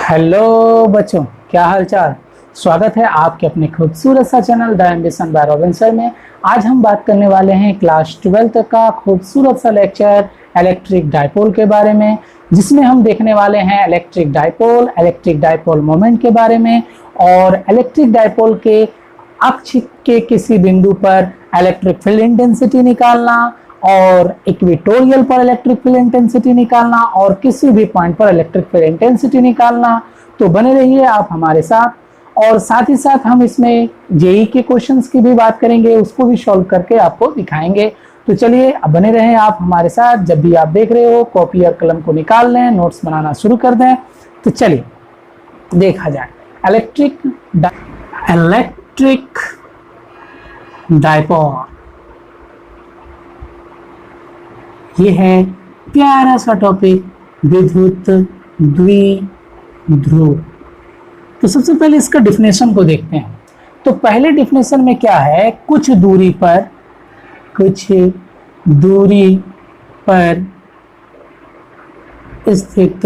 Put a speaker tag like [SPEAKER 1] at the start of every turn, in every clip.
[SPEAKER 1] Hello बच्चों, क्या हाल चाल। स्वागत है आपके अपने खूबसूरत सा channel the ambition by Robin में। आज हम बात करने वाले हैं क्लास 12 का खूबसूरत सा लेक्चर इलेक्ट्रिक डाइपोल के बारे में, जिसमें हम देखने वाले हैं इलेक्ट्रिक डाइपोल मोमेंट के बारे में और इलेक्ट्रिक डाइपोल के अक्ष के किसी बिंदु पर इलेक्ट्रिक फील्ड इंटेंसिटी निकालना और इक्वेटोरियल पर इलेक्ट्रिक फील्ड इंटेंसिटी निकालना और किसी भी पॉइंट पर इलेक्ट्रिक फील्ड इंटेंसिटी निकालना। तो बने रहिए आप हमारे साथ और साथ ही साथ हम इसमें जेई के क्वेश्चंस की भी बात करेंगे, उसको भी सॉल्व करके आपको दिखाएंगे। तो चलिए अब बने रहें आप हमारे साथ। जब भी आप देख रहे हो कॉपी और कलम को निकाल लें, नोट्स बनाना शुरू कर दें। तो चलिए देखा जाए इलेक्ट्रिक डाइपोल। ये है प्यारा सा टॉपिक, विद्युत द्विध्रुव। तो सबसे पहले इसका डिफिनेशन को देखते हैं। तो पहले डिफिनेशन में क्या है, कुछ दूरी पर स्थित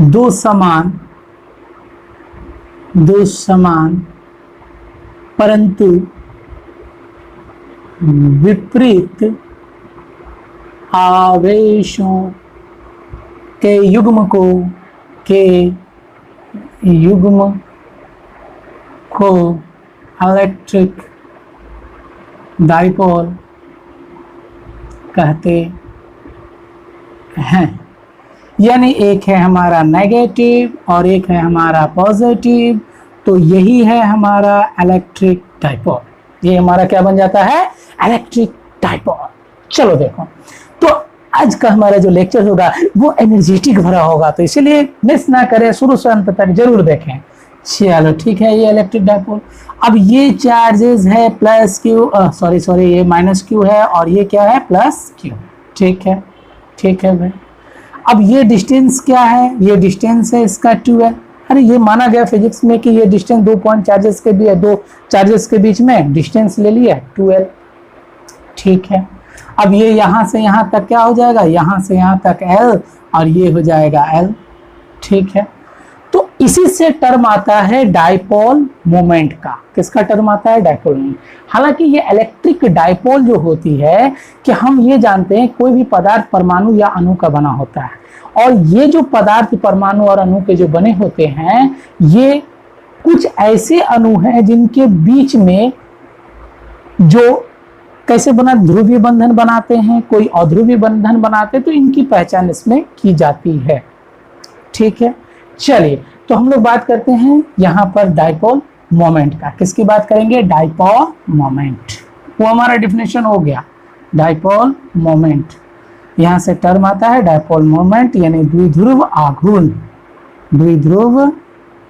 [SPEAKER 1] दो समान परंतु विपरीत आवेशों के युग्म को इलेक्ट्रिक डाइपोल कहते हैं। यानी एक है हमारा नेगेटिव और एक है हमारा पॉजिटिव, तो यही है हमारा इलेक्ट्रिक डाइपोल। ये हमारा क्या बन जाता है, इलेक्ट्रिक डाइपोल। चलो देखो, तो आज का हमारा जो लेक्चर होगा वो एनर्जेटिक भरा होगा, तो इसीलिए मिस ना करें, शुरू से अंत तक जरूर देखें। चलो ठीक है, ये इलेक्ट्रिक डाइपोल। अब ये चार्जेस है प्लस क्यू, सॉरी ये माइनस क्यू है और ये क्या है प्लस क्यू। ठीक है भाई। अब ये डिस्टेंस क्या है, ये डिस्टेंस है इसका 2 है। अरे ये माना गया फिजिक्स में कि ये डिस्टेंस दो चार्जेस के बीच में डिस्टेंस ले लिया 2l। ठीक है। अब ये यहां से यहां तक क्या हो जाएगा, यहां से यहां तक l और ये हो जाएगा l। ठीक है। तो इसी से टर्म आता है डाइपोल मोमेंट का। किसका टर्म आता है, डाइपोल मोमेंट। हालांकि ये इलेक्ट्रिक डाइपोल जो होती है कि हम ये जानते हैं कोई भी पदार्थ परमाणु या अणु का बना होता है, और ये जो पदार्थ परमाणु और अणु के जो बने होते हैं, ये कुछ ऐसे अणु हैं जिनके बीच में जो कैसे बना, ध्रुवीय बंधन बनाते हैं, कोई अध्रुवीय बंधन बनाते हैं, तो इनकी पहचान इसमें की जाती है। ठीक है। चलिए तो हम लोग बात करते हैं यहाँ पर डाइपोल मोमेंट का। किसकी बात करेंगे, डाइपोल मोमेंट। वो हमारा डिफिनेशन हो गया, डाइपोल मोमेंट। यहां से टर्म आता है डाइपोल मोमेंट, यानी द्विध्रुव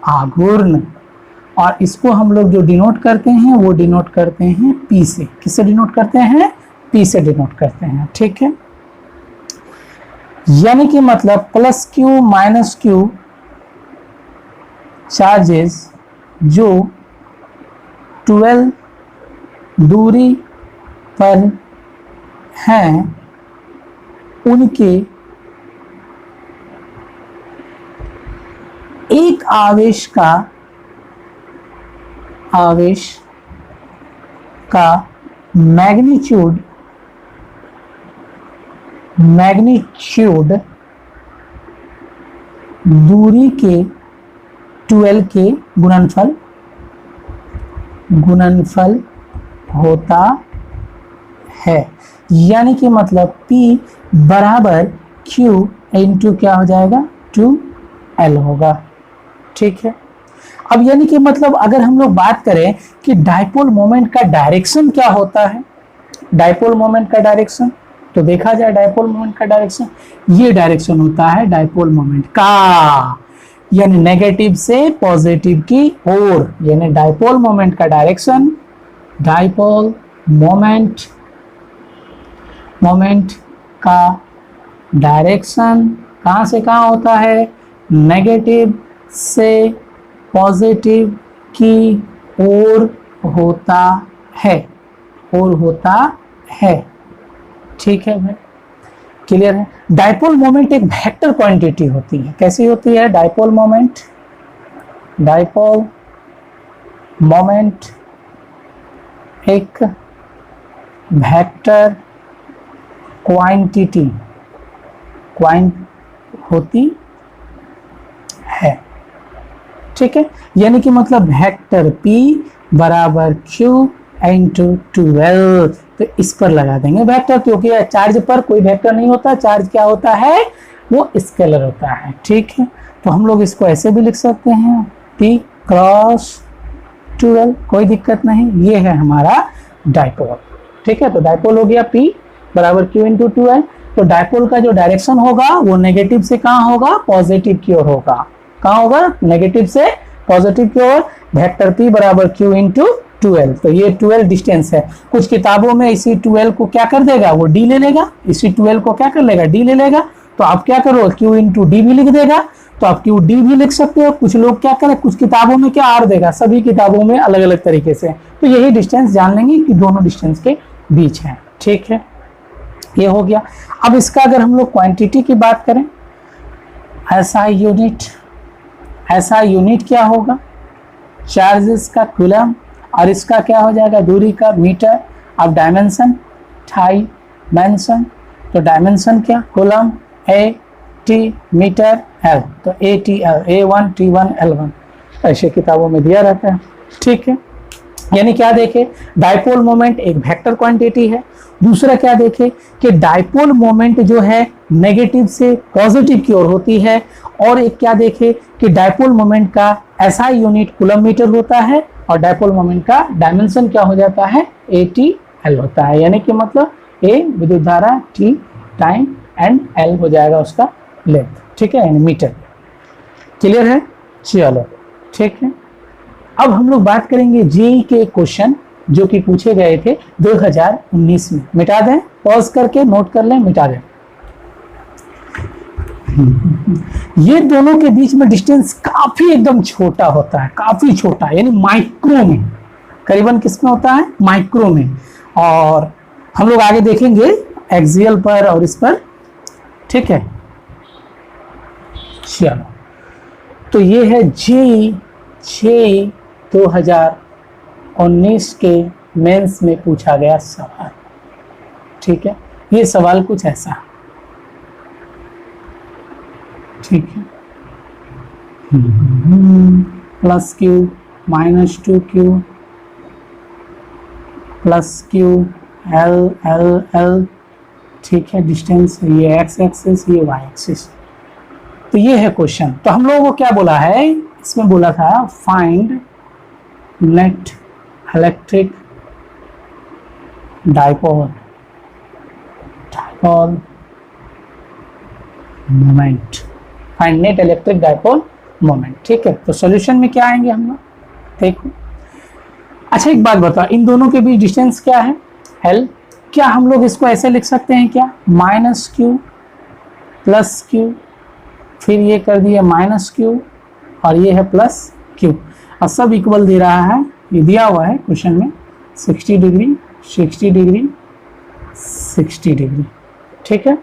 [SPEAKER 1] आघूर्ण। और इसको हम लोग जो डिनोट करते हैं वो डिनोट करते हैं P से। किससे डिनोट करते हैं, P से डिनोट करते हैं। ठीक है। यानी कि मतलब plus Q minus Q charges जो 12 दूरी पर हैं, उनके एक आवेश का मैग्नीट्यूड दूरी के 12 के गुणनफल होता है। यानी कि मतलब P बराबर Q इंटू क्या हो जाएगा, 2L होगा। ठीक है। अब यानी कि मतलब अगर हम लोग बात करें कि डाइपोल मोमेंट का डायरेक्शन क्या होता है, डाइपोल मोमेंट का डायरेक्शन, तो देखा जाए डाइपोल मोमेंट का डायरेक्शन, ये डायरेक्शन होता है डाइपोल मोमेंट का, यानी नेगेटिव से पॉजिटिव की ओर। यानी डाइपोल मोमेंट का डायरेक्शन, डाइपोल मोमेंट का डायरेक्शन कहां से कहां होता है, नेगेटिव से पॉजिटिव की ओर होता है, ठीक है भाई। क्लियर है। डाइपोल मोमेंट एक वेक्टर क्वांटिटी होती है। कैसी होती है डाइपोल मोमेंट? डाइपोल मोमेंट एक वेक्टर क्वांटिटी होती है, ठीक है। यानी कि मतलब वेक्टर P बराबर Q इंटू 12, तो इस पर लगा देंगे वेक्टर, क्योंकि चार्ज पर कोई वेक्टर नहीं होता, चार्ज क्या होता है, वो स्केलर होता है, ठीक है। तो हम लोग इसको ऐसे भी लिख सकते हैं P क्रॉस 12, कोई दिक्कत नहीं। ये है हमारा डाइपोल, ठीक है। तो डाइपोल हो गया P बराबर Q इंटू 12। तो डाइपोल का जो डायरेक्शन होगा वो नेगेटिव से कहाँ होगा, पॉजिटिव की ओर होगा। कहाँ होगा, नेगेटिव से पॉजिटिव की ओर। वेक्टर P बराबर Q इंटू 12, तो ये 12 डिस्टेंस है। कुछ किताबों में इसी 12 को क्या कर देगा, वो D ले लेगा, इसी 12 को क्या कर लेगा, D ले लेगा। तो आप क्या करो, Q इंटू D भी लिख देगा, तो आप Q D भी लिख सकते हो। कुछ लोग क्या करें, कुछ किताबों में क्या R देगा, सभी किताबों में अलग अलग तरीके से। तो यही डिस्टेंस जान लेंगे कि दोनों डिस्टेंस के बीच है, ठीक है। ये हो गया। अब इसका अगर हम लोग क्वांटिटी की बात करें, ऐसा यूनिट क्या होगा, चार्जेस का कूलम, और इसका क्या हो जाएगा, दूरी का मीटर। अब डायमेंशन, डायमेंशन, तो डायमेंशन क्या, coulomb A T metre L, तो ATL A1 T1 L1, ऐसे किताबों में दिया रहता है, ठीक है। यानी क्या देखे, डाइपोल मोमेंट एक वेक्टर क्वांटिटी है। दूसरा क्या देखे कि डाइपोल मोमेंट जो है नेगेटिव से पॉजिटिव की ओर होती है। और एक क्या देखे कि डाइपोल मोमेंट का SI यूनिट कूलम मीटर होता है, और डाइपोल मोमेंट का डायमेंशन क्या हो जाता है, ATL होता है। यानी कि मतलब A विद्युत धारा, T टाइम, एंड L हो जाएगा उसका लेंथ, ठीक है, यानी मीटर। क्लियर है, चलो ठीक है। अब हम लोग बात करेंगे जेईई के क्वेश्चन जो कि पूछे गए थे 2019 में। मिटा दें, पॉज करके नोट कर लें, मिटा दें। ये दोनों के बीच में डिस्टेंस काफी एकदम छोटा होता है, काफी छोटा, यानी माइक्रो में, करीबन किसमें होता है, माइक्रो में। और हम लोग आगे देखेंगे एक्सियल पर और इस पर, ठीक है। चलो, तो ये है जेईई 2019 के मेंस में पूछा गया सवाल, ठीक है। ये सवाल कुछ ऐसा, ठीक है, +Q -2Q +Q L, ठीक है। डिस्टेंस ये x एक्सिस, ये y एक्सिस। तो ये है क्वेश्चन। तो हम लोगों को क्या बोला है, इसमें बोला था find net electric dipole moment, find net electric dipole moment, ठीक है। तो सॉल्यूशन में क्या आएंगे हम लोग, देखो। अच्छा एक बात बताओ, इन दोनों के बीच डिस्टेंस क्या है, L। क्या हम लोग इसको ऐसे लिख सकते हैं क्या, -Q +Q, फिर ये कर दिया -Q, और ये है +Q, और सब इक्वल दे रहा है। ये दिया हुआ है क्वेश्चन में 60 डिग्री 60 डिग्री 60 डिग्री, ठीक है।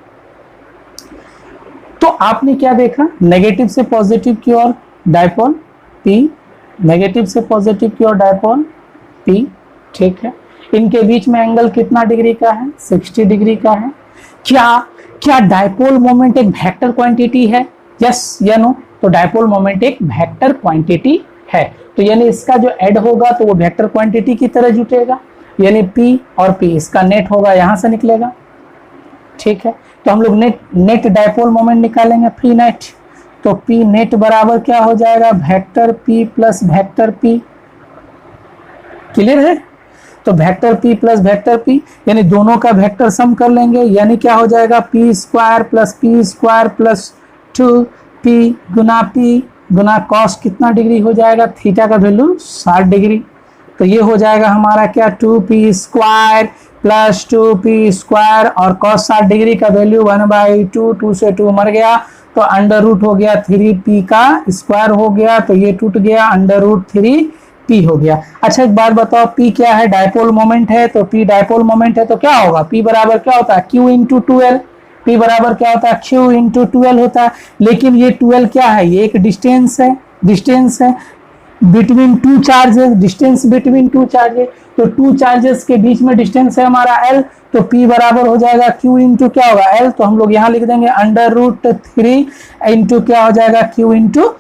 [SPEAKER 1] तो आपने क्या देखा, नेगेटिव से पॉजिटिव की ओर डाइपोल P, नेगेटिव से पॉजिटिव की ओर डाइपोल P, ठीक है। इनके बीच में एंगल कितना डिग्री का है, 60 डिग्री का है। क्या डाइपोल मोमेंट एक वेक्टर क्वांटिटी है, यस या नो। तो डाइपोल मोमेंट एक वेक्टर क्वांटिटी है, तो यानी इसका जो ऐड होगा तो वो वेक्टर क्वांटिटी की तरह जुटेगा, यानी P और P इसका नेट होगा, यहां से निकलेगा, ठीक है। तो हम लोग नेट डाइपोल मोमेंट निकालेंगे, P नेट। तो P नेट बराबर क्या हो जाएगा, vector P plus vector P। Clear है, तो vector P plus vector P, यानी दोनों का वेक्टर सम कर लेंगे, यानी क्या हो जाएगा, P स्क्वायर प्लस 2P गुना P गुना कॉस कितना डिग्री हो जाएगा, थीटा का वैल्यू 60 डिग्री। तो ये हो जाएगा हमारा क्या, 2P square plus 2P square, और कॉस 60 डिग्री का वैल्यू 1/2, 2 से 2 मर गया, तो अंडर रूट हो गया 3P का स्क्वायर हो गया, तो ये टूट गया, अंडर रूट 3P हो गया। अच्छा एक बात बताओ, P क्या है, डाइपोल मोमेंट है, तो P डाइपोल मोमेंट है तो क्या होगा, P बराबर क्या होता है, Q इंटू 2L। P बराबर क्या होता है, Q इंटू 12 होता है। लेकिन ये 12 क्या है, ये एक डिस्टेंस है between two charges, distance between two charges. तो टू चार्जेस के बीच में डिस्टेंस है हमारा L, तो P बराबर हो जाएगा Q इंटू क्या होगा L, तो हम लोग यहाँ लिख देंगे √3 इंटू क्या हो जाएगा Q इंटू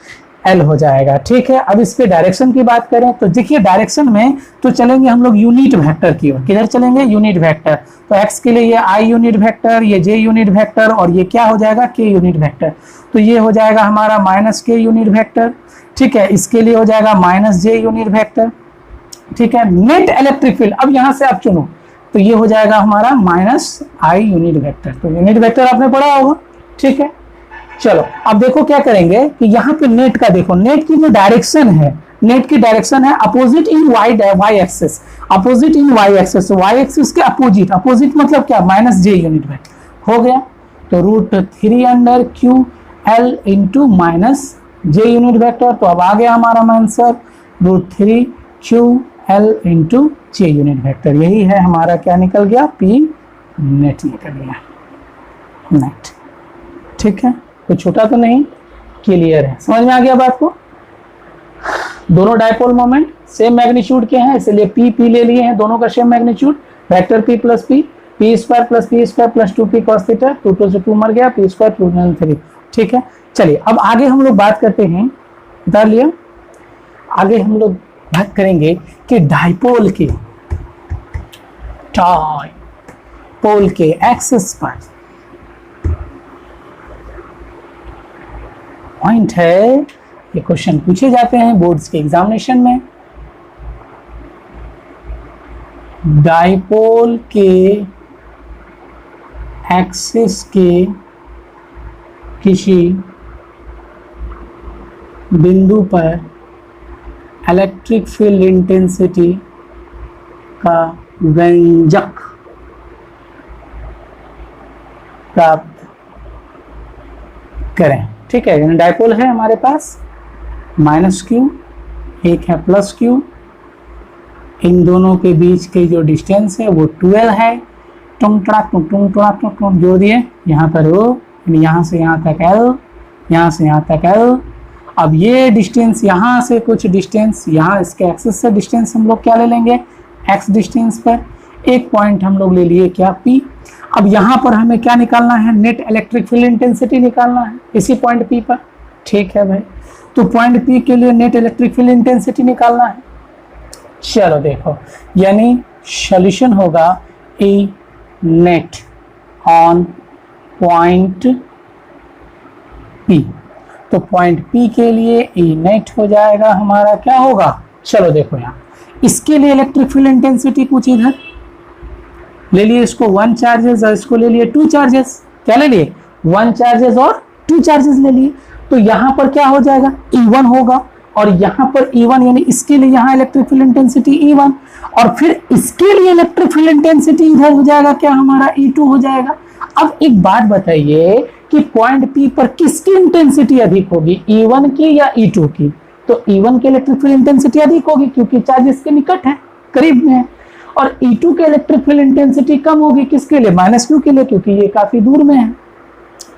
[SPEAKER 1] L हो जाएगा। ठीक है, अब इसके डायरेक्शन की बात करें तो देखिए डायरेक्शन में तो चलेंगे हम लोग यूनिट वेक्टर की ओर। किधर चलेंगे, यूनिट वेक्टर। तो x के लिए ये I यूनिट वेक्टर, ये J यूनिट वेक्टर और ये क्या हो जाएगा K यूनिट वेक्टर। तो ये हो जाएगा हमारा -K यूनिट वेक्टर। ठीक है, इसके लिए हो जाएगा -J यूनिट वेक्टर। ठीक है, नेट इलेक्ट्रिक फील्ड अब यहां से आप चुनो तो ये हो जाएगा हमारा -I यूनिट वेक्टर। तो यूनिट वेक्टर आपने पढ़ा होगा। ठीक है, चलो अब देखो क्या करेंगे कि यहाँ पे नेट का देखो, नेट की जो डायरेक्शन है, नेट की डायरेक्शन है opposite in Y axis, opposite in Y axis, Y axis के अपोजिट, अपोजिट मतलब क्या -J यूनिट वेक्टर हो गया। तो √3/QL into -J unit vector. तो अब आ गया हमारा answer √3QL into J unit vector. यही है हमारा क्या निकल गया, P नेट निकल गया, नेट। ठीक है, तो छोटा तो नहीं, क्लियर है, समझ में आ गया बात को। दोनों डायपोल मोमेंट सेम मैग्नीट्यूड के हैं, इसलिए P ले लिए हैं, दोनों का same magnitude, vector P plus P, P square plus P square plus 2P cos theta, 2 2 से 2 मर गया, P स्क्वायर प्लस 3। ठीक है, चलिए अब आगे हम लोग बात करते हैं, बता लिया, आगे हम लोग बात करेंगे कि डायपोल के एक्सिस पर पॉइंट है, ये क्वेश्चन पूछे जाते हैं बोर्ड्स के एग्जामिनेशन में। डायपोल के एक्सिस के किसी बिंदु पर इलेक्ट्रिक फील्ड इंटेंसिटी का व्यंजक प्राप्त करें। ठीक है, डायपोल है हमारे पास -Q, एक है +Q, इन दोनों के बीच के जो डिस्टेंस है वो 12 है, टुंग जोड़ दिए, यहाँ पर O, यहाँ से यहाँ तक L, यहाँ से यहाँ तक L। अब ये डिस्टेंस यहाँ से कुछ डिस्टेंस, यहाँ इसके एक्सिस से डिस्टेंस हम लोग क्या ले लेंगे, x डिस्टेंस पर एक पॉइंट हम लोग ले लिए क्या, P। अब यहाँ पर हमें क्या निकालना है, नेट इलेक्ट्रिक फील्ड इंटेंसिटी निकालना है इसी पॉइंट P पर। ठीक है भाई, तो पॉइंट P के लिए नेट इलेक्ट्रिक फील्ड इंटेंसिटी निकालना है। चलो देखो, यानी सॉल्यूशन होगा E net on point P। तो पॉइंट P के लिए E नेट हो जाएगा हमारा क्या होगा, चलो देखो यहाँ इसके लिए इलेक्ट्रिक फील्ड इंटेंसिटी कुछ इधर ले लिए, इसको 1 चार्जेस और इसको ले लिए 2 चार्जेस। क्या ले लिए, 1 चार्जेस और 2 चार्जेस ले लिए। तो यहाँ पर क्या हो जाएगा, E1 होगा, और यहाँ पर E1 यानी इसके लिए यहाँ इलेक्ट्रिक फील्ड इंटेंसिटी E1, और फिर इसके लिए इलेक्ट्रिक फील्ड इंटेंसिटी इधर हो जाएगा क्या हमारा E2 हो जाएगा। अब एक बात बताइए कि पॉइंट P पर किसकी इंटेंसिटी अधिक होगी, E1 की या E2 की। तो E1 की इलेक्ट्रिक फील्ड इंटेंसिटी अधिक होगी क्योंकि चार्ज इसके निकट है, करीब में है, और E2 के इलेक्ट्रिक फील्ड इंटेंसिटी कम होगी किसके लिए, -Q के लिए, क्योंकि ये काफी दूर में है।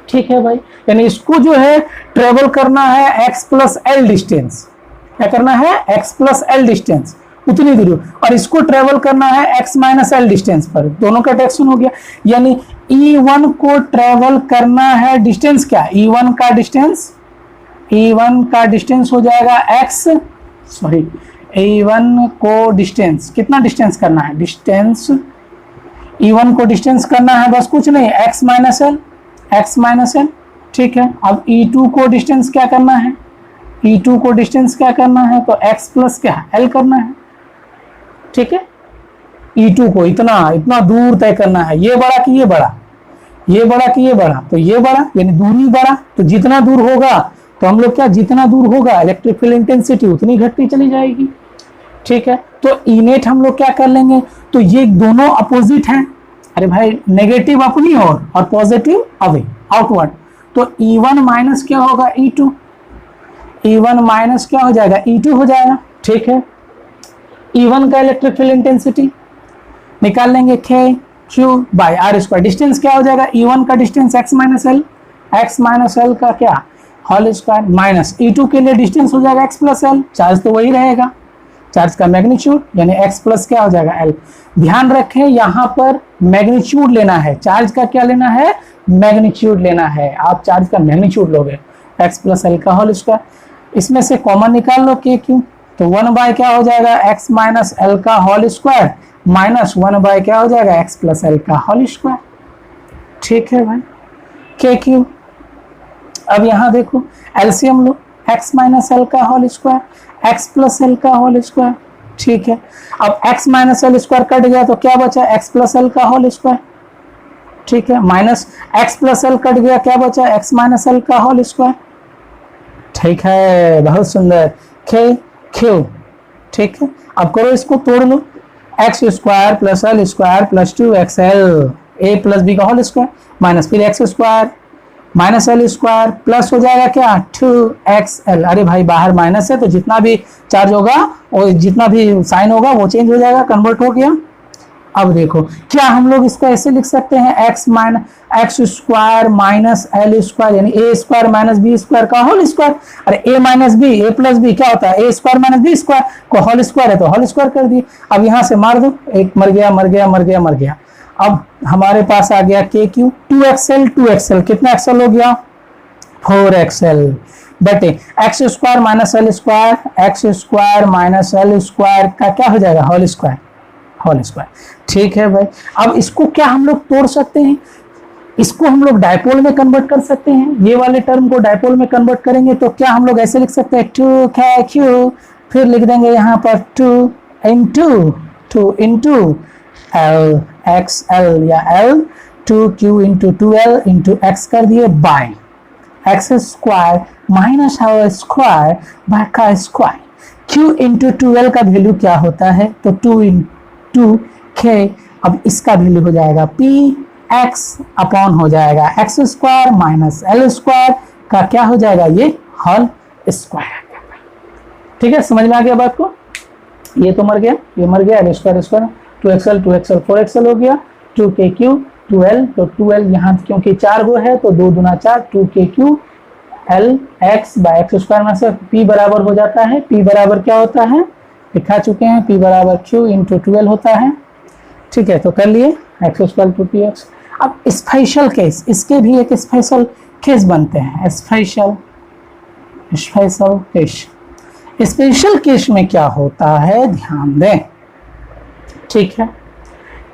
[SPEAKER 1] ठीक है भाई, यानी इसको जो है ट्रेवल करना है x प्लस एल डिस्टेंस, क्या करना है, x प्लस एल डिस्टेंस उतनी दूर, और इसको ट्रेवल करना है x माइनस एल डिस्टेंस पर, दोनों का डायरेक्शन हो गया। यानी E1 को ट्रेवल करना है डिस्टेंस क्या, E1 का डिस्टेंस हो जाएगा x, सॉरी E1 को डिस्टेंस, कितना डिस्टेंस करना है, डिस्टेंस E1 को डिस्टेंस करना है बस कुछ नहीं, x माइनस एल। ठीक है, अब E2 को डिस्टेंस क्या करना है, E2 को डिस्टेंस क्या करना है, तो x प्लस क्या L करना है। ठीक है, E2 को इतना दूर तय करना है, ये बड़ा कि ये बड़ा, ये बड़ा कि ये बड़ा, तो ये बड़ा यानी दूरी बड़ा, तो जितना दूर होगा तो हम लोग क्या, जितना दूर होगा इलेक्ट्रिक फील्ड इंटेंसिटी उतनी घटती चली जाएगी। ठीक है, तो ई नेट हम लोग क्या कर लेंगे, तो ये दोनों अपोजिट हैं, अरे भाई नेगेटिव अपनी ओर और पॉजिटिव अवे आउटवर्ड, तो E1 माइनस क्या होगा E2, E1 माइनस क्या हो जाएगा E2 हो जाएगा। ठीक है, E1 का इलेक्ट्रिक फील्ड इंटेंसिटी निकाल लेंगे K, Q by R square. Distance क्या हो जाएगा, E1 का डिस्टेंस x माइनस एल का क्या होल स्क्वायर माइनस E2 के लिए डिस्टेंस हो जाएगा x प्लस एल, चार्ज तो वही रहेगा, चार्ज का मैग्नीट्यूड यानी x प्लस क्या हो जाएगा l। ध्यान रखें यहाँ पर मैग्नीट्यूड लेना है, चार्ज का क्या लेना है, मैग्नीट्यूड लेना है। आप चार्ज का मैग्नीट्यूड लोगे x प्लस एल का होल स्क्वायर। इसमें से कॉमन निकाल लो k क्यू, तो 1 बाय क्या हो जाएगा x माइनस एल का होल स्क्वायर माइनस 1 बाय क्या हो जाएगा x प्लस एल का होल स्क्वायर। ठीक है भाई, k क्यू। अब यहाँ देखो एलसीएम लो, x माइनस एल का whole square x plus L का होल स्क्वायर। ठीक है, अब x minus L square cut गया तो क्या बचा, x प्लस एल का होल स्क्वायर। ठीक है, minus x plus L cut गया, क्या बचा, x माइनस एल का होल स्क्वायर। ठीक है, बहुत सुंदर, k क्यू। ठीक है, अब करो इसको तोड़ लो, x square plus L square plus 2xl a plus b का होल स्क्वायर माइनस फिर x square minus L square plus हो जाएगा क्या 2xl। अरे भाई बाहर माइनस है तो जितना भी चार्ज होगा और जितना भी साइन होगा वो चेंज हो जाएगा, कन्वर्ट हो गया। अब देखो क्या हम लोग इसको ऐसे लिख सकते हैं x square minus L square यानी a square minus B square का होल स्क्वायर। अरे a minus B a plus B क्या होता है, a square minus B square को होल स्क्वायर है तो होल स्क्वायर कर दिए। अब यहाँ से मार दो, एक मर गया मर गया मर गया मर गया। अब हमारे पास आ गया k क्यू 2xl कितना xl हो गया 4xl बटे x square minus L square x square minus L square का क्या हो जाएगा होल स्क्वायर। ठीक है भाई, अब इसको क्या हम लोग तोड़ सकते हैं, इसको हम लोग डायपोल में कन्वर्ट कर सकते हैं। ये वाले टर्म को डायपोल में कन्वर्ट करेंगे तो क्या हम लोग ऐसे लिख सकते हैं 2k फिर लिख देंगे यहाँ पर 2 इंटू एल एक्स एल या L 2q into 2l into X कर दिए by X square minus our square by का स्क्वायर। q इंटू 2l का वैल्यू क्या होता है, तो 2 इंटू k। अब इसका वैल्यू हो जाएगा p x अपॉन हो जाएगा x square minus L square का क्या हो जाएगा ये होल स्क्वायर। ठीक है, समझ में आ गया बात को, ये तो मर गया, ये मर गया, स्क्वायर 2xl 4xl हो गया 2kq 2l तो 2l यहाँ क्योंकि 4 गो है तो 2 दूना 4 2kq l x by X square में से p बराबर हो जाता है, p बराबर क्या होता है दिखा चुके हैं, p बराबर q इंटू 12 होता है। ठीक है, तो कर लिए एक्स स्क्वायर टू px। अब स्पेशल केस, इसके भी एक स्पेशल केस बनते हैं, स्पेशल केस। स्पेशल केस में क्या होता है ध्यान दें। ठीक है,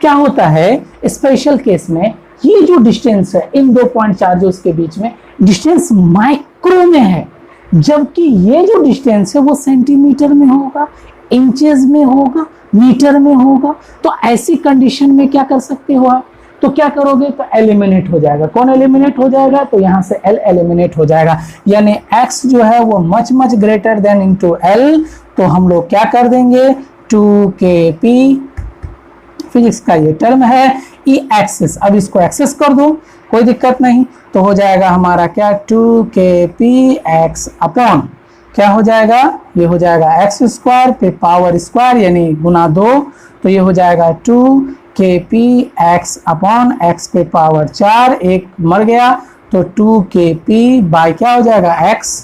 [SPEAKER 1] क्या होता है स्पेशल केस में, ये जो डिस्टेंस है इन दो पॉइंट चार्जेस के बीच में डिस्टेंस माइक्रो में है, जबकि ये जो डिस्टेंस है वो सेंटीमीटर में होगा, इंचेस में होगा, मीटर में होगा। तो ऐसी कंडीशन में क्या कर सकते हो आप, तो क्या करोगे तो एलिमिनेट हो जाएगा। कौन एलिमिनेट हो जाएगा, तो यहाँ से l एलिमिनेट हो जाएगा, यानी x जो है वो much greater than into l। तो हम लोग क्या कर देंगे 2kp, फिजिक्स का ये टर्म है ई एक्सिस, अब इसको एक्सेस कर दो कोई दिक्कत नहीं, तो हो जाएगा हमारा क्या 2kpx अपॉन क्या हो जाएगा, ये हो जाएगा एक्स स्क्वायर पे पावर स्क्वायर यानी गुना 2, तो ये हो जाएगा 2kpx अपॉन एक्स पे पावर 4, एक मर गया तो 2kp बाय क्या हो जाएगा x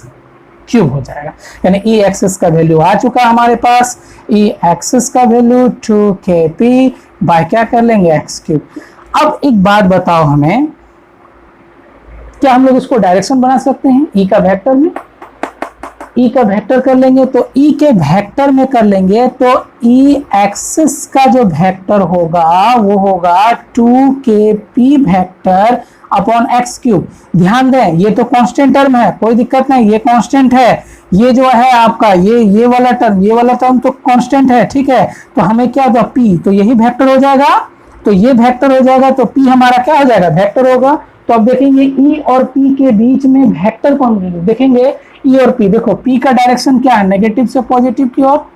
[SPEAKER 1] क्यूब हो जाएगा। यानी ई एक्सिस का वैल्यू आ चुका हमारे पास, ई एक्सिस का वैल्यू 2kp बाय क्या कर लेंगे x क्यूब। अब एक बात बताओ हमें, क्या हम लोग इसको डायरेक्शन बना सकते हैं ई का वेक्टर में, ई का वेक्टर कर लेंगे, तो ई के वेक्टर में कर लेंगे तो ई एक्सिस का जो वेक्टर होगा वो होगा 2kp vector upon x cube. ध्यान दें ये तो कांस्टेंट टर्म है, कोई दिक्कत नहीं, ये कांस्टेंट है, ये जो है आपका ये वाला टर्म तो कांस्टेंट है। ठीक है, तो हमें क्या होगा p, तो यही वेक्टर हो जाएगा, तो ये वेक्टर हो जाएगा, तो p हमारा क्या हो जाएगा वेक्टर होगा। तो अब देखेंगे e और p के बीच में वेक्टर कौन देखेंगे, e और p। देखो p का डायरेक्शन क्या है, नेगेटिव से पॉजिटिव की ओर,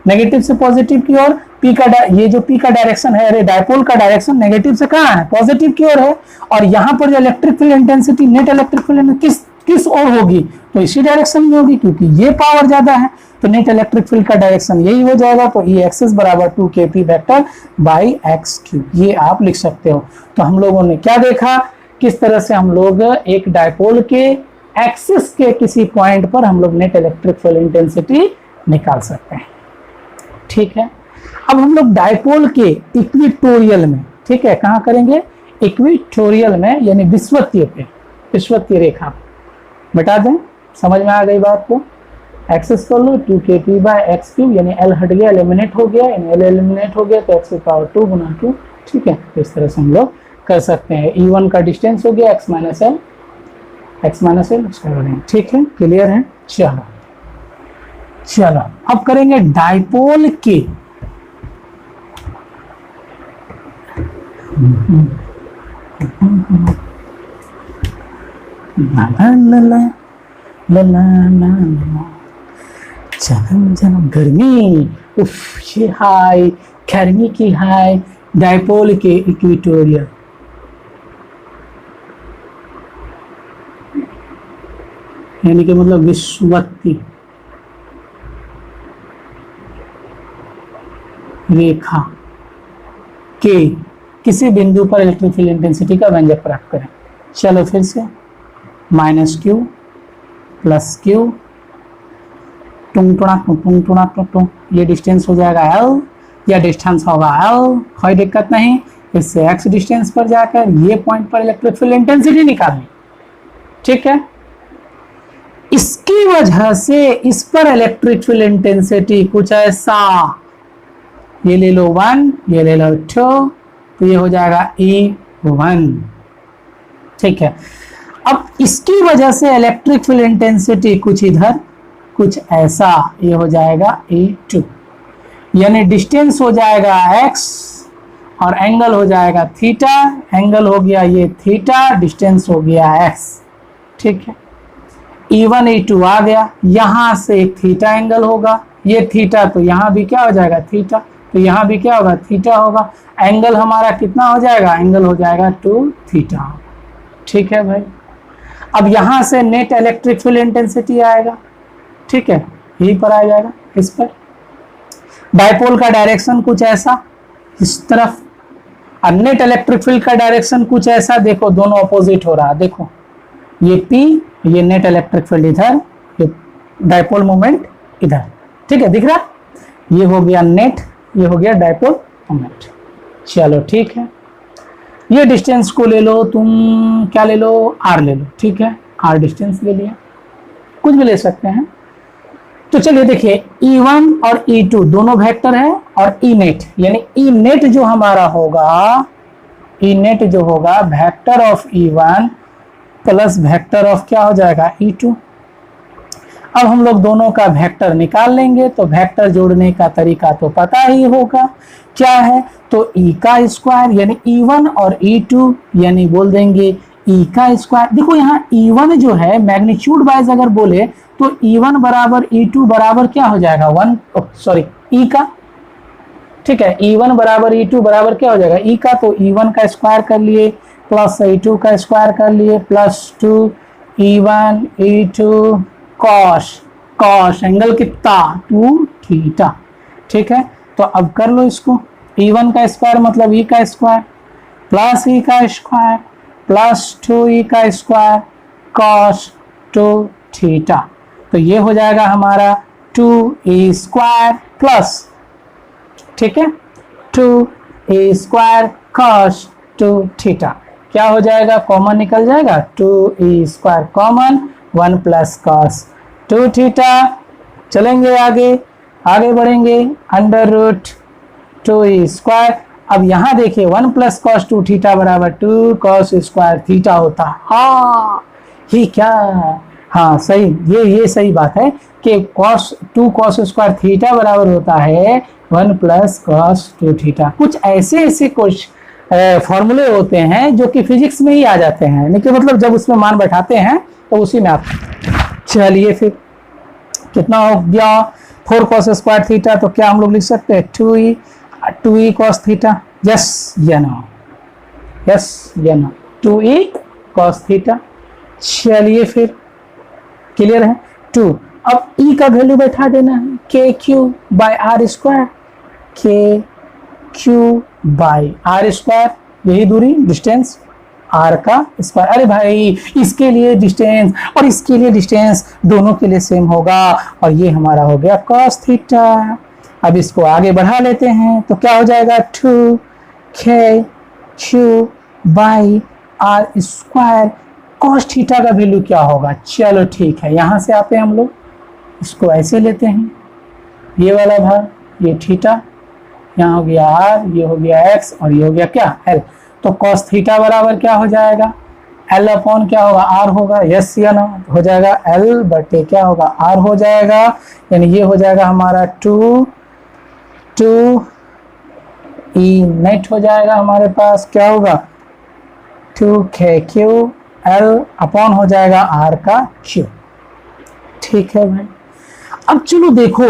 [SPEAKER 1] नेगेटिव से पॉजिटिव की ओर। p का ये जो p का डायरेक्शन है, अरे डायपोल का डायरेक्शन नेगेटिव से कहाँ है, पॉजिटिव की ओर है। और यहाँ पर जो electric field intensity, net electric field किस ओर होगी, तो इसी डायरेक्शन में होगी क्योंकि ये पावर ज्यादा है, तो नेट इलेक्ट्रिक फील्ड का डायरेक्शन यही हो जाएगा। तो ई एक्सिस बराबर 2kp vector by x cube, ये आप लिख सकते हो। तो हम लोगों ने क्या देखा, किस तरह से हम लोग एक डायपोल के एक्सिस के किसी पॉइंट पर हम लोग नेट इलेक्ट्रिक फील्ड इंटेंसिटी निकाल सकते हैं। ठीक है, अब हम लोग डायपोल के इक्वेटोरियल में, ठीक है, कहाँ करेंगे, इक्वेटोरियल में, यानी विषुवतीय पे, विषुवतीय रेखा मिटा दें। समझ में आ गई बात को, एक्सेस कर लो 2kp बाय एक्स क्यूब, यानी एल हट गया, एलिमिनेट हो गया, यानी एल एलिमिनेट हो गया तो एक्स की पावर 2 गुना 2। ठीक है, तो इस तरह से हम लोग कर सकते हैं। E1 का डिस्टेंस हो गया x माइनस एल, ठीक है, क्लियर है। चलो चलो अब करेंगे डायपोल के जन्म गर्मी, उफ ये हाई, गर्मी की हाई, डायपोल के इक्वेटोरियल, यानी कि मतलब विषुवतीय रेखा के किसी बिंदु पर इलेक्ट्रिक फील्ड इंटेंसिटी का व्यंजक प्राप्त करें। चलो फिर से माइनस क्यू प्लस क्यू, टुंग, ये डिस्टेंस हो जाएगा L, या डिस्टेंस होगा L, कोई दिक्कत नहीं। इससे x डिस्टेंस पर जाकर ये पॉइंट पर इलेक्ट्रिक फील्ड इंटेंसिटी निकालनी। ठीक है, इसकी वजह से इस पर इलेक्ट्रिक फील्ड इंटेंसिटी कुछ ऐसा, ये ले लो 1, ये ले लो 2, तो ये हो जाएगा E1। ठीक है, अब इसकी वजह से इलेक्ट्रिक फील्ड इंटेंसिटी कुछ इधर, कुछ ऐसा, ये हो जाएगा E2, यानी डिस्टेंस हो जाएगा x और एंगल हो जाएगा थीटा, एंगल हो गया ये थीटा, डिस्टेंस हो गया x। ठीक है, E1 E2 आ गया, यहां से एक थीटा एंगल होगा, ये थीटा, तो यहां भी क्या हो जाएगा थीटा, तो यहां भी क्या होगा थीटा होगा, एंगल हमारा कितना हो जाएगा, एंगल हो जाएगा 2 थीटा। ठीक है भाई, अब यहां से नेट इलेक्ट्रिक फील्ड इंटेंसिटी आएगा। ठीक है, यहीं पर आ जाएगा इस पर। डायपोल का डायरेक्शन कुछ ऐसा इस तरफ, और नेट इलेक्ट्रिक फील्ड का डायरेक्शन कुछ ऐसा, देखो दोनों अपोजिट हो रहा, देखो ये P, ये नेट इलेक्ट्रिक फील्ड इधर, ये डायपोल मोमेंट इधर। ठीक है, दिख रहा, ये हो गया नेट, ये हो गया डायपोल मोमेंट। चलो ठीक है, ये डिस्टेंस को ले लो तुम, क्या ले लो, R ले लो। ठीक है, R डिस्टेंस ले लिया, कुछ भी ले सकते हैं। तो चलिए देखिए, E1 और E2 दोनों वेक्टर है, और E नेट, यानी E नेट जो हमारा होगा, E नेट जो होगा vector of E1 plus vector of क्या हो जाएगा E2। अब हम लोग दोनों का वेक्टर निकाल लेंगे, तो वेक्टर जोड़ने का तरीका तो पता ही होगा क्या है, तो E का स्क्वायर, यानी E1 और E2, यानी बोल देंगे E का स्क्वायर। देखो यहाँ E1 जो है मैग्नीट्यूड वाइज अगर बोले तो E1 बराबर E2 बराबर क्या हो जाएगा 1, सॉरी E का। ठीक है, E1 बराबर E2 बराबर क्या हो जाएगा E का, तो E1 का स्क्वायर कर लिए प्लस E2 का स्क्वायर कर लिए plus 2 E1 E2 cos angle कितना 2 थीटा। ठीक है, तो अब कर लो इसको, E1 का स्क्वायर मतलब E का स्क्वायर प्लस E का स्क्वायर प्लस 2E का स्क्वायर कॉस 2 थीटा, तो ये हो जाएगा हमारा 2E स्क्वायर प्लस, ठीक है, 2E स्क्वायर कॉस 2 थीटा, क्या हो जाएगा, कॉमन निकल जाएगा, 2E square common, 1 plus cos 2 theta. चलेंगे आगे, आगे बढ़ेंगे, अंडर रूट 2E स्क्वायर। अब यहाँ देखिए 1 प्लस कॉस 2 थीटा बराबर 2 कॉस स्क्वायर थीटा होता है। हाँ ये क्या, हाँ सही, ये सही बात है कि कॉस 2 कॉस स्क्वायर थीटा बराबर होता है 1 प्लस कॉस 2 थीटा। कुछ ऐसे कुछ फॉर्मूले होते हैं जो कि फिजिक्स में ही आ जाते हैं, लेकिन मतलब जब उसमें मान बैठाते हैं तो उसी में आप। चलिए फिर कितना हो गया 4 कॉस स्क्वायर थीटा, तो क्या हम लोग लिख सकते हैं 2E कॉस थीटा, यस या नो, यस या नो, 2E कॉस थीटा। चलिए फिर क्लियर है 2। अब E का वैल्यू बैठा देना है के क्यू बाय आर स्क्वायर, के क्यू बाय आर स्क्वायर, यही दूरी डिस्टेंस आर का स्क्वायर। अरे भाई इसके लिए डिस्टेंस और इसके लिए डिस्टेंस दोनों के लिए सेम होगा, और ये हमारा हो गया cos थीटा। अब इसको आगे बढ़ा लेते हैं तो क्या हो जाएगा 2 K Q by R square. cos theta का वैल्यू क्या होगा, चलो ठीक है यहां से आते हैं हम लोग, इसको ऐसे लेते हैं, ये वाला भाग, ये थीटा, यहाँ हो गया r, ये हो गया x और ये हो गया क्या l। तो cos थीटा बराबर क्या हो जाएगा, l अपॉन क्या होगा r होगा, यस या ना, हो जाएगा l बटे क्या होगा r हो जाएगा, यानी ये हो जाएगा हमारा 2 e नेट हो जाएगा हमारे पास, क्या होगा 2kq l अपॉन हो जाएगा r का q। ठीक है भाई, अब चलो देखो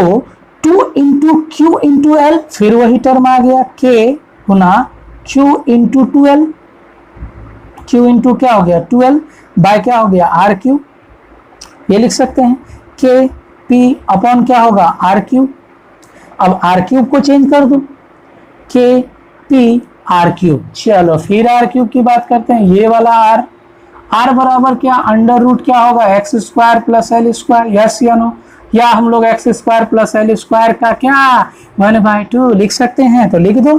[SPEAKER 1] 2 इंटू क्यू इंटू एल, फिर वही टर्म आ गया k गुना q into 2l, q into क्या हो गया 2l बाय क्या हो गया आर क्यू, ये लिख सकते हैं के पी अपॉन क्या होगा आर क्यू। अब आर क्यूब को चेंज कर दो, के पी आर क्यूब, चलो फिर आर क्यूब की बात करते हैं, ये वाला आर, आर बराबर क्या अंडर रूट क्या होगा x square plus L square, yes या नो, या हम लोग x square plus L square का क्या 1/2 लिख सकते हैं, तो लिख दो,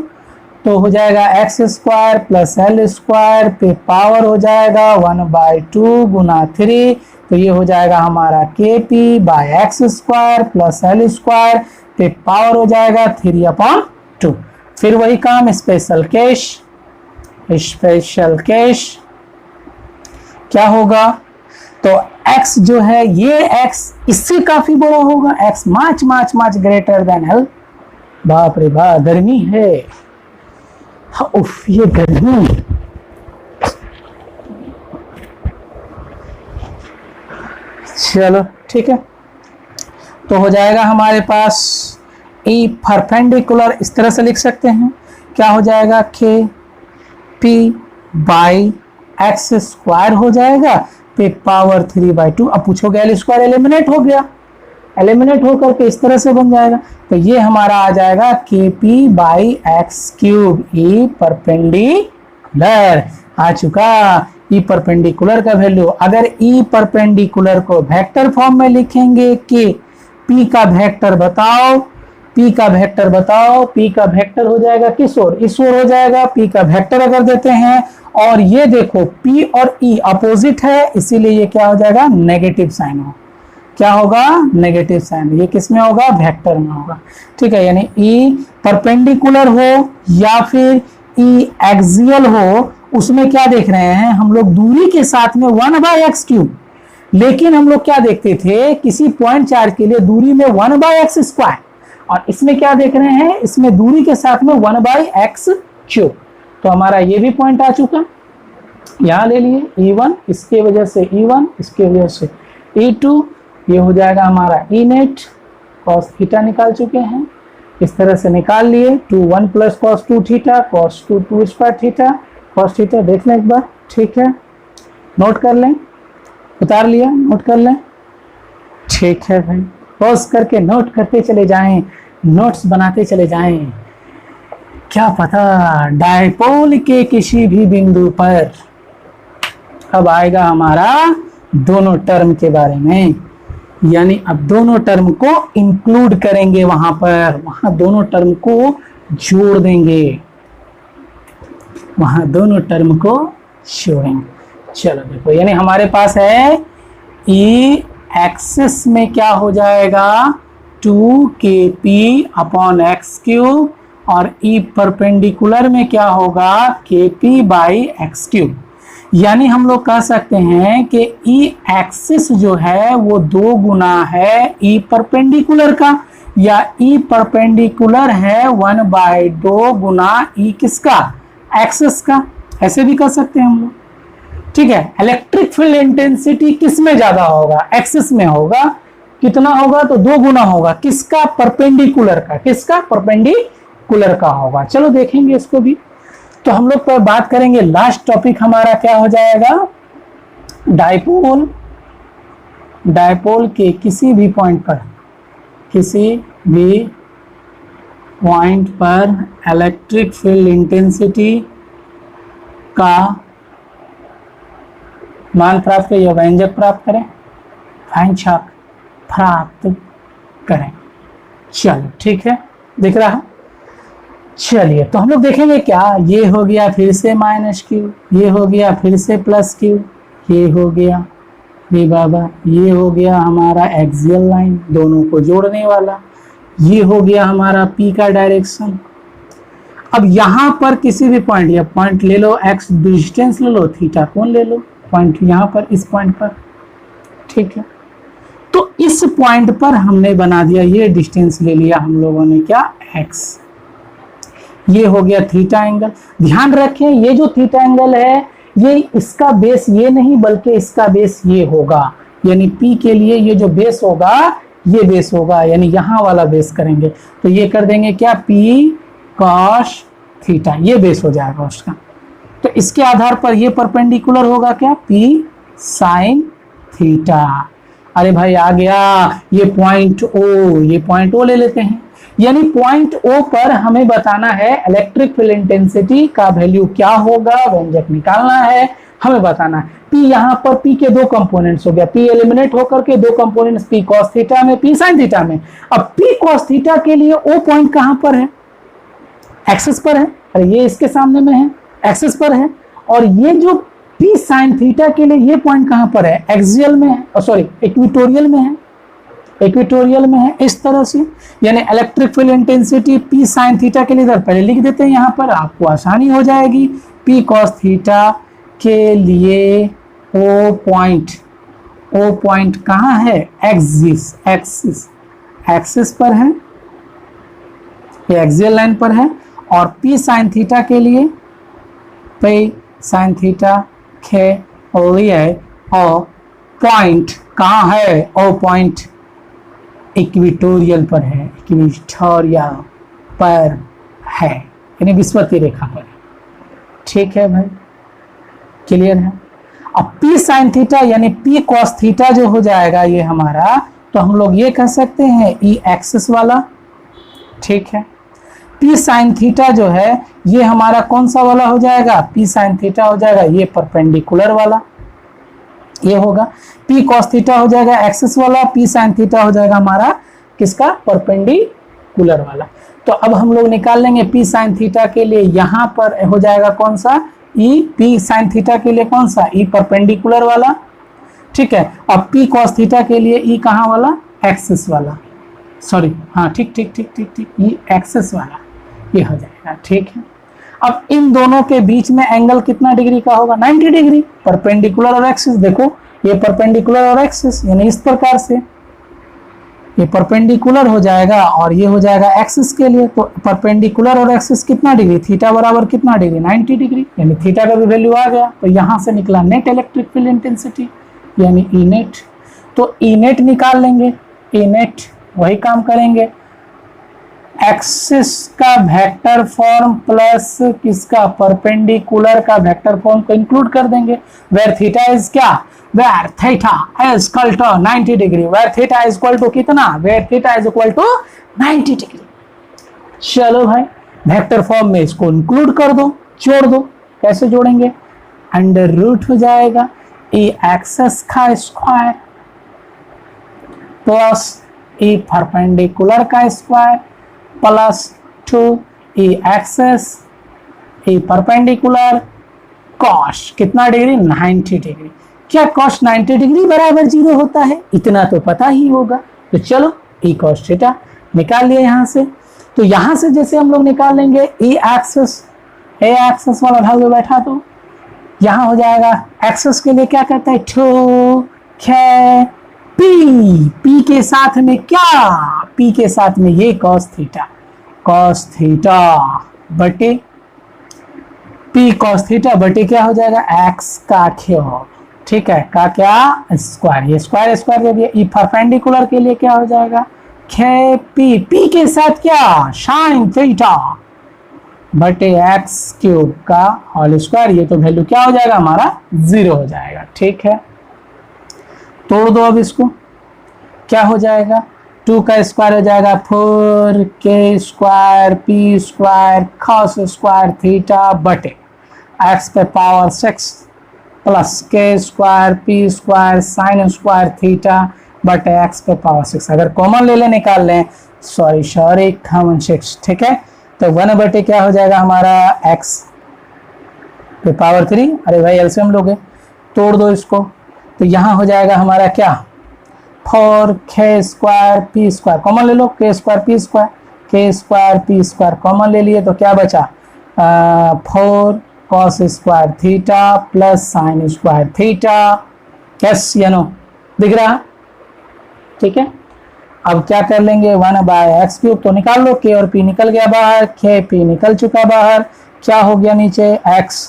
[SPEAKER 1] तो हो जाएगा x square plus L square पे पावर हो जाएगा 1/2 गुना 3, तो ये हो जाएगा हमारा K P by X square plus L square पे पावर हो जाएगा 3/2। फिर वही काम स्पेशल केस क्या होगा, तो x जो है ये x इससे काफी बड़ा होगा, x much greater than l। बाप रे बाप गर्मी है, उफ ये गर्मी, चलो ठीक है, तो हो जाएगा हमारे पास ई परपेंडिकुलर, इस तरह से लिख सकते हैं, क्या हो जाएगा K P by x square हो जाएगा पे पावर 3/2। अब पूछोगे एल स्क्वायर एलिमिनेट हो गया, एलिमिनेट होकर के इस तरह से बन जाएगा, तो ये हमारा आ जाएगा K P by x cube, E perpendicular आ चुका। ई परपेंडिकुलर का वैल्यू, अगर ई परपेंडिकुलर को वेक्टर फॉर्म में लिखेंगे कि पी का वेक्टर बताओ, पी का वेक्टर बताओ, पी का वेक्टर हो जाएगा किस ओर, इस ओर हो जाएगा, पी का वेक्टर अगर देते हैं, और ये देखो पी और ई अपोजिट है, इसीलिए ये क्या हो जाएगा नेगेटिव साइन हो, क्या होगा नेगेटिव साइन, ये किस में होगा वेक्टर में होगा। ठीक है, यानी ई परपेंडिकुलर हो या फिर ई एक्सियल हो, उसमें क्या देख रहे हैं हम लोग दूरी के साथ में 1/x³, लेकिन हम लोग क्या देखते थे किसी पॉइंट चार्ज के लिए दूरी में 1/x², और इसमें क्या देख रहे हैं, इसमें दूरी के साथ में 1/x³। तो हमारा ये भी पॉइंट आ चुका, यहां ले लिए E1, इसके वजह से E1, इसके वजह से E2, ये हो जाएगा हमारा E नेट, cos थीटा निकाल चुके हैं, इस तरह से निकाल लिए 2 1 plus cos 2 theta cos 2 2 square theta cos theta, देख लें एक बार, ठीक है नोट कर लें, उतार लिया नोट कर लें, ठीक है भाई, पॉज करके नोट करते चले जाएं, नोट्स बनाते चले जाएं, क्या पता डायपोल के किसी भी बिंदु पर अब आएगा हमारा दोनों टर्म के बारे में, यानी अब दोनों टर्म को इंक्लूड करेंगे वहां पर, वहां दोनों टर्म को जोड़ देंगे, वहां दोनों टर्म को जोड़ेंगे। चलो देखो, यानी हमारे पास है ई एक्सिस में क्या हो जाएगा 2kp अपॉन x³, और ई परपेंडिकुलर में क्या होगा kp बाई x³। यानी हम लोग कह सकते हैं कि ई एक्सिस जो है वो 2 गुना है ई परपेंडिकुलर का, या ई परपेंडिकुलर है 1/2 गुना ई किसका एक्सिस का, ऐसे भी कर सकते हैं हम लोग। ठीक है, इलेक्ट्रिक फील्ड इंटेंसिटी किस में ज्यादा होगा, एक्सिस में होगा, कितना होगा तो 2 गुना होगा किसका परपेंडिकुलर का, किसका परपेंडिकुलर का होगा। चलो देखेंगे इसको भी, तो हम लोग पर बात करेंगे, लास्ट टॉपिक हमारा क्या हो जाएगा डाइपोल डायपोल के किसी भी पॉइंट पर इलेक्ट्रिक फील्ड इंटेंसिटी का मान प्राप्त करें या व्यंजक प्राप्त करें, व्यंजक प्राप्त करें। चलो ठीक है, दिख रहा है। चलिए तो हम लोग देखेंगे क्या, ये हो गया फिर से माइनस क्यू, ये हो गया फिर से प्लस क्यू, ये हो गया रे बाबा, ये हो गया हमारा एक्सियल लाइन दोनों को जोड़ने वाला, ये हो गया हमारा पी का डायरेक्शन। अब यहां पर किसी भी पॉइंट, या पॉइंट ले लो, एक्स डिस्टेंस ले लो, थीटा कोण ले लो, पॉइंट यहां पर इस पॉइंट पर, ठीक है। तो इस पॉइंट पर हमने बना दिया, ये डिस्टेंस ले लिया हम लोगों ने क्या, एक्स। ये हो गया थीटा एंगल। ध्यान रखें ये जो थीटा एंगल है ये इसका बेस ये नहीं बल्कि इसका बेस ये होगा, यानी पी के लिए ये जो बेस होगा ये बेस होगा, यानी यहां वाला बेस करेंगे तो ये कर देंगे क्या, पी कॉस थीटा, ये बेस हो जाएगा उसका। तो इसके आधार पर ये परपेंडिकुलर होगा क्या, पी साइन थीटा। अरे भाई आ गया, ये पॉइंट ओ, ये पॉइंट ओ ले लेते हैं, यानी पॉइंट ओ पर हमें बताना है इलेक्ट्रिक फील्ड इंटेंसिटी का वैल्यू क्या होगा, व्यंजक निकालना है, हमें बताना है। पी यहाँ पर पी के दो कंपोनेंट्स हो गया, पी एलिमिनेट होकर के दो कंपोनेंट्स, पी कॉस थीटा में, पी साइन थीटा में। अब पी कॉस थीटा के लिए ओ पॉइंट कहां पर है, एक्सिस पर है, अरे ये इसके सामने में है, एक्सिस पर है। और ये जो पी साइन थीटा के लिए ये पॉइंट कहां पर है, एक्सियल में है, सॉरी इक्वेटोरियल में है, इक्वेटोरियल में है, इस तरह से। यानी electric field intensity P sine theta के लिए इधर पहले लिख देते हैं, यहाँ पर आपको आसानी हो जाएगी। पी कॉस थीटा के लिए ओ पॉइंट कहाँ है, एक्सिस, एक्सिस पर है, ये एक्सियल लाइन पर है। और पी साइन थीटा के लिए पी साइन थीटा के लिए ओ पॉइंट कहाँ है, ओ पॉइंट इक्वेटोरियल पर है, इक्वेटोरियल पर है, यानी विषुवतीय रेखा पर है। ठीक है भाई, क्लियर है। अब पी साइन थीटा यानी पी कॉस थीटा जो हो जाएगा ये हमारा, तो हम लोग ये कह सकते हैं ई एक्सिस वाला, ठीक है। पी साइन थीटा जो है ये हमारा कौन सा वाला हो जाएगा, पी साइन थीटा हो जाएगा ये परपेंडिकुलर वाला, ये होगा। पी कॉस थीटा हो जाएगा एक्सिस वाला, पी साइन थीटा हो जाएगा हमारा किसका, परपेंडिकुलर वाला। तो अब हम लोग निकाल लेंगे पी साइन थीटा के लिए, यहां पर हो जाएगा कौन सा, ई, पी साइन थीटा के लिए कौन सा, ई परपेंडिकुलर वाला, ठीक है। अब पी कॉस थीटा के लिए ई कहां वाला, एक्सिस वाला, सॉरी हाँ ठीक, ई एक्सिस वाला, ये हो जाएगा, ठीक है। अब इन दोनों के बीच में एंगल कितना डिग्री का होगा, 90 डिग्री, परपेंडिकुलर और एक्सिस। देखो ये परपेंडिकुलर और एक्सिस, यानी इस प्रकार से ये परपेंडिकुलर हो जाएगा और ये हो जाएगा एक्सिस के लिए। तो परपेंडिकुलर और एक्सिस कितना डिग्री, थीटा बराबर कितना डिग्री, 90 डिग्री, यानी थीटा का भी वैल्यू आ गया। तो यहां से निकला नेट इलेक्ट्रिक फील्ड इंटेंसिटी यानी ई नेट। तो ई नेट निकाल लेंगे, ई नेट वही काम करेंगे, एक्सिस का वेक्टर फॉर्म प्लस किसका, परपेंडिकुलर का वेक्टर फॉर्म को इंक्लूड कर देंगे। वेयर थीटा इज क्या, where theta is equal to 90 degree, where theta is equal to कितना, where theta is equal to 90 degree. चलो भाई वेक्टर फॉर्म में इसको इंक्लूड कर दो, जोड़ दो। कैसे जोड़ेंगे, अंडर रूट हो जाएगा ई एक्सिस का स्क्वायर प्लस ई परपेंडिकुलर का square plus 2 E axis E perpendicular cos कितना डिग्री, 90 डिग्री। क्या कॉस 90 डिग्री बराबर 0 होता है, इतना तो पता ही होगा। तो चलो ई कॉस थीटा निकाल लिया यहाँ से। तो यहाँ से जैसे हम लोग निकाल लेंगे ई एक्सिस, ए एक्सिस वाला भाग में बैठा, तो यहाँ हो जाएगा एक्सिस के लिए क्या कहता है, 2 k पी के साथ में क्या, पी के साथ में ये कॉस थीटा बटे पी कॉस थीटा बटे क्या हो जाएगा, एक्स का क्यूब, ठीक है, का क्या स्क्वायर, ये स्क्वायर दे दिया। ई परपेंडिकुलर के लिए क्या हो जाएगा, खे पी के साथ क्या, साइन थीटा बटे एक्स क्यूब का होल स्क्वायर। ये तो वैल्यू क्या हो जाएगा हमारा 0 हो जाएगा, ठीक है। तोड़ दो अब इसको, क्या हो जाएगा, 2 का स्क्वायर हो जाएगा 4k square p square cos square theta बटे x पे power 6 plus k square p square sine square theta बटे x पे पावर 6। अगर कॉमन ले लें निकाल लें, सॉरी कॉमन 6, ठीक है। तो 1 बटे क्या हो जाएगा हमारा x पे पावर 3, अरे भाई एलसीएम लोगे, तोड़ दो इसको, तो यहाँ हो जाएगा हमारा क्या 4k square p square, common ले लो, k square p square common ले लिए, तो क्या बचा 4 cos square theta plus sine square theta, yes या नो, दिख रहा, ठीक है। अब क्या कर लेंगे 1/x क्यूब, तो निकाल लो, k और p निकल गया बाहर, k p निकल चुका बाहर, क्या हो गया नीचे x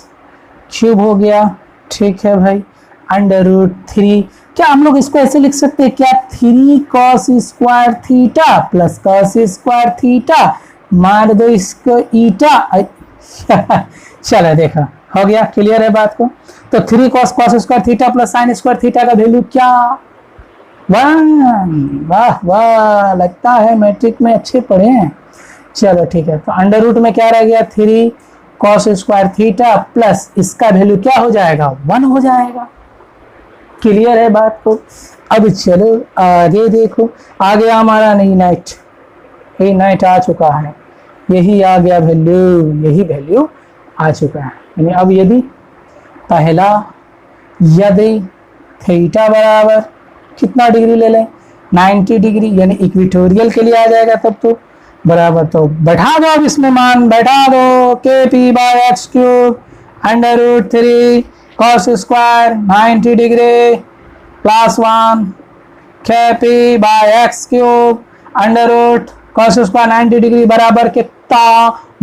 [SPEAKER 1] क्यूब हो गया, ठीक है भाई, √3, क्या हम लोग इसको ऐसे लिख सकते हैं क्या 3 cos square theta plus cos square theta, मार दो इसको ईटा चलो देखा, हो गया, क्लियर है बात को। तो 3 cos square theta plus sine square theta का वैल्यू क्या 1, वाह वाह, लगता है मैट्रिक में अच्छे पढ़े हैं। चलो ठीक है, तो अंडर रूट में क्या रह गया 3 cos स्क्वायर थीटा प्लस इसका वैल्यू क्या हो जाएगा 1 हो जाएगा, क्लियर है बात को। अब चलो आगे देखो, आ गया हमारा नहीं नाइट आ चुका है, यही आ गया वैल्यू, यही वैल्यू आ चुका है। यानी अब यदि थीटा बराबर कितना डिग्री ले लें 90 डिग्री, यानी इक्वेटोरियल के लिए आ जाएगा तब तो बराबर, तो बैठा दो अब इसमें मान बैठा दो, kp/x cube √3 cos square 90 degree plus 1 kp/x cube √cos square 90 degree बराबर कितना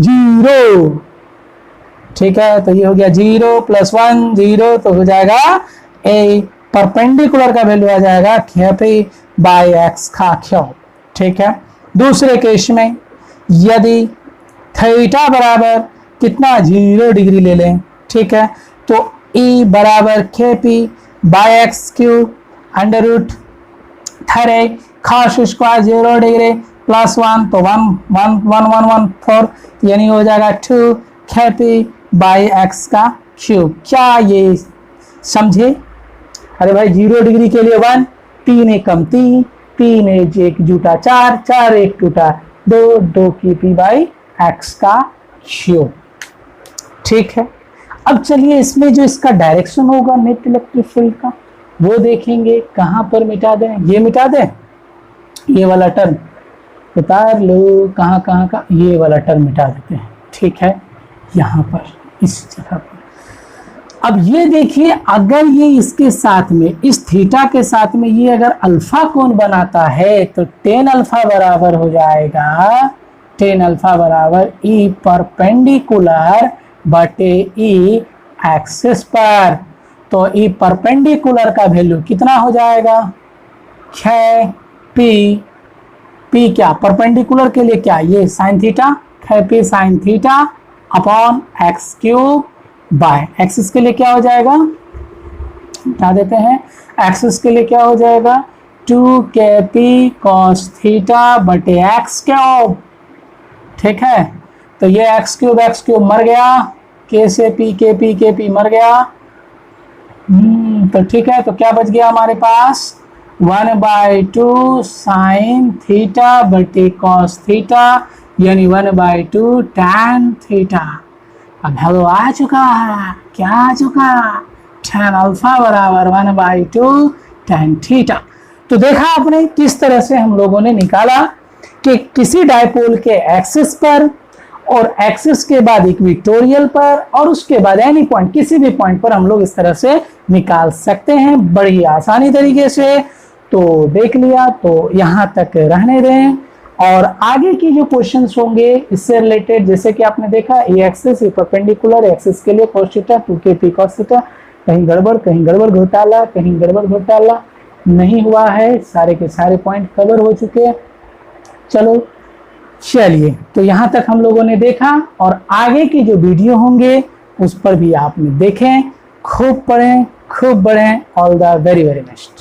[SPEAKER 1] 0, ठीक है। तो ये हो गया 0 + 1 0, तो हो जाएगा a परपेंडिकुलर का वैल्यू आ जाएगा kp/x का क्यूब, ठीक है। दूसरे केस में यदि थीटा बराबर कितना 0 डिग्री ले लें, ठीक है, तो e बराबर kp/x cube √3 cos square 0 degree plus 1, तो 1 4, यानी हो जाएगा 2 kp/x का क्यूब। क्या ये समझे? अरे भाई 0 डिग्री के लिए 1, 3 1 कम 3, 3 1 जूटा 4, 4 1 टूटा 2, 2 kp/x का क्यूब, ठीक है। अब चलिए इसमें जो इसका डायरेक्शन होगा नेट इलेक्ट्रिक फील्ड का वो देखेंगे, कहां पर मिटा दें, ये मिटा दें, ये वाला टर्म उतार लो, कहां का, ये वाला टर्म मिटा देते हैं, ठीक है, यहां पर इस जगह पर। अब ये देखिए, अगर ये इसके साथ में, इस थीटा के साथ में ये अगर अल्फा कोण बनाता है तो tan अल्फा बराबर हो जाएगा, tan अल्फा बराबर e परपेंडिकुलर बटे e एक्सिस पर। तो e परपेंडिकुलर का वैल्यू कितना हो जाएगा 6p, p क्या परपेंडिकुलर के लिए क्या, ये sine theta, 6p sine theta upon x cube by, axis के लिए क्या हो जाएगा, बता देते हैं, एक्सिस के लिए क्या हो जाएगा 2kp cos थीटा बटे x क्यूब, ठीक है। तो ये x क्यूब मर गया, k से p kp मर गया, तो ठीक है। तो क्या बच गया हमारे पास 1/2 साइन थीटा बटे cos थीटा, यानी 1/2 tan थीटा। अब हेलो आ चुका है, क्या आ चुका, tan अल्फा बराबर 1/2 tan थीटा। तो देखा आपने किस तरह से हम लोगों ने निकाला कि किसी डायपोल के एक्सिस पर और एक्सिस के बाद इक्वेटोरियल पर और उसके बाद एनी पॉइंट, किसी भी पॉइंट पर हम लोग इस तरह से निकाल सकते हैं बड़ी आसानी तरीके से। तो देख लिया, तो यहाँ तक रहने दें, और आगे की जो क्वेश्चंस होंगे इससे रिलेटेड, जैसे कि आपने देखा ए एक्सिस परपेंडिकुलर, एक्सिस के लिए cos theta 2kp cos theta, कहीं गड़बड़ घोटाला नहीं हुआ है, सारे के सारे पॉइंट कवर हो चुके हैं। चलिए, तो यहाँ तक हम लोगों ने देखा, और आगे की जो वीडियो होंगे उस पर भी आपने देखें, खूब पढ़ें, खूब बढ़ें। All the very very best.